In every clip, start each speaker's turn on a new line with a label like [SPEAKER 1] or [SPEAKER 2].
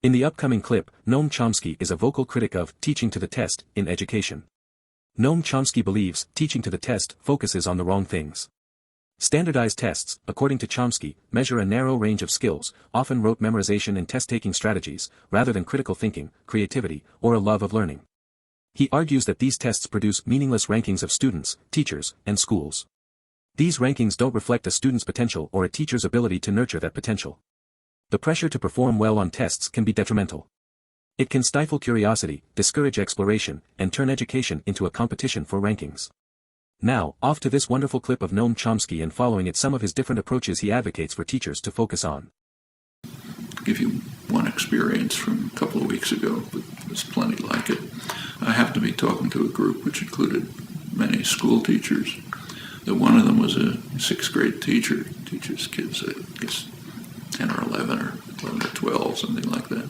[SPEAKER 1] In the upcoming clip, Noam Chomsky is a vocal critic of teaching to the test in education. Noam Chomsky believes teaching to the test focuses on the wrong things. Standardized tests, according to Chomsky, measure a narrow range of skills, often rote memorization and test-taking strategies, rather than critical thinking, creativity, or a love of learning. He argues that these tests produce meaningless rankings of students, teachers, and schools. These rankings don't reflect a student's potential or a teacher's ability to nurture that potential. The pressure to perform well on tests can be detrimental. It can stifle curiosity, discourage exploration, and turn education into a competition for rankings. Now, off to this wonderful clip of Noam Chomsky and following it some of his different approaches he advocates for teachers to focus on.
[SPEAKER 2] I'll give you one experience from a couple of weeks ago, but there's plenty like it. I happened to be talking to a group which included many school teachers. One of them was a sixth grade teacher, teaches kids, I guess, 10 or 11 or 11 or 12, something like that.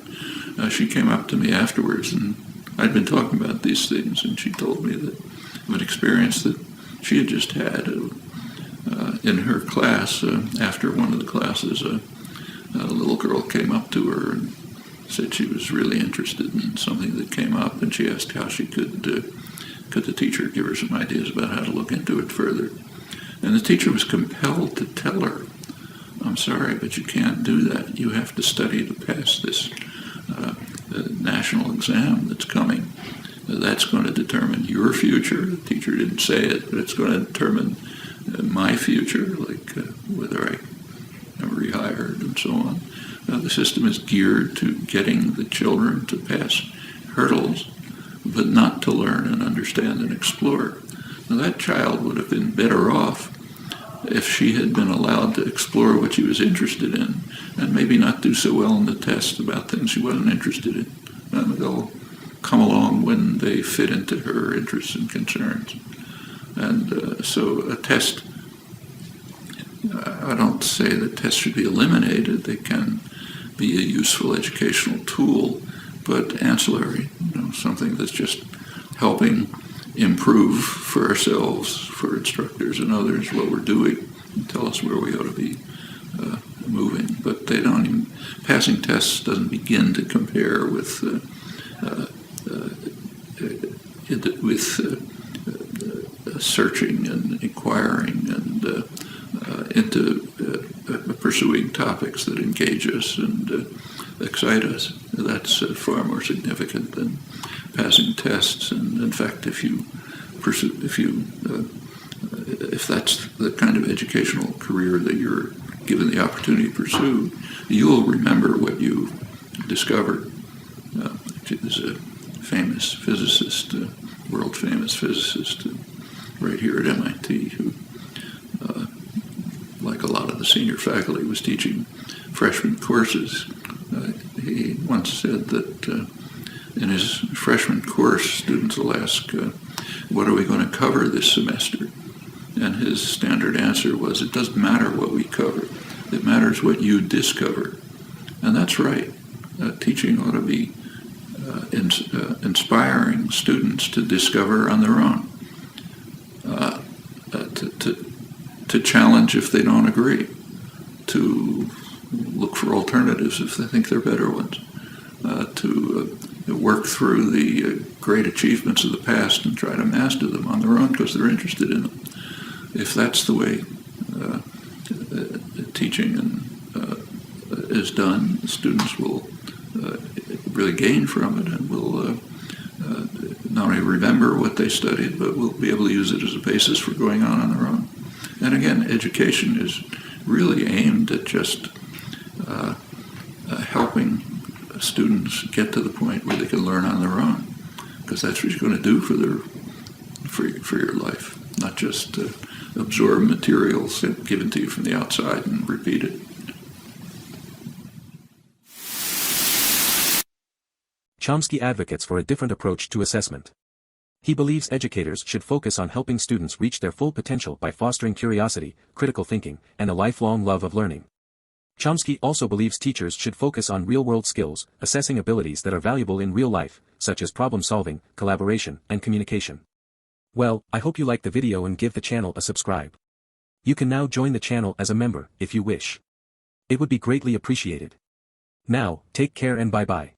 [SPEAKER 2] She came up to me afterwards, and I'd been talking about these things, and she told me that of an experience that she had just had in her class. After one of the classes, a little girl came up to her and said she was really interested in something that came up, and she asked how she could the teacher give her some ideas about how to look into it further. And the teacher was compelled to tell her, "I'm sorry, but you can't do that. You have to study to pass this national exam that's coming. That's going to determine your future." The teacher didn't say it, but it's going to determine my future, like whether I am rehired and so on. The system is geared to getting the children to pass hurdles, but not to learn and understand and explore. Now, that child would have been better off if she had been allowed to explore what she was interested in, and maybe not do so well in the test about things she wasn't interested in. And they'll come along when they fit into her interests and concerns. And so a test, I don't say that tests should be eliminated. They can be a useful educational tool, but ancillary, something that's just helping improve for ourselves, for instructors and others, what we're doing, and tell us where we ought to be moving. But they don't even, passing tests doesn't begin to compare with searching and inquiring and into pursuing topics that engage us and excite us. That's far more significant than passing tests. And in fact, if that's the kind of educational career that you're given the opportunity to pursue, you'll remember what you discovered. There's a famous physicist, world-famous physicist, right here at MIT, who, like a lot of the senior faculty, was teaching freshman courses. He once said that in his freshman course, students will ask, "What are we going to cover this semester?" And his standard answer was, "It doesn't matter what we cover. It matters what you discover." And that's right. Teaching ought to be inspiring students to discover on their own, to challenge if they don't agree, to look for alternatives if they think they're better ones, to work through the great achievements of the past and try to master them on their own because they're interested in them. If that's the way teaching is done, students will really gain from it and will not only remember what they studied, but will be able to use it as a basis for going on their own. And again, education is really aimed at just helping students get to the point where they can learn on their own, because that's what you're going to do for your life, not just absorb materials given to you from the outside and repeat it.
[SPEAKER 1] Chomsky advocates for a different approach to assessment. He believes educators should focus on helping students reach their full potential by fostering curiosity, critical thinking, and a lifelong love of learning. Chomsky also believes teachers should focus on real-world skills, assessing abilities that are valuable in real life, such as problem-solving, collaboration, and communication. Well, I hope you liked the video and give the channel a subscribe. You can now join the channel as a member, if you wish. It would be greatly appreciated. Now, take care and bye-bye.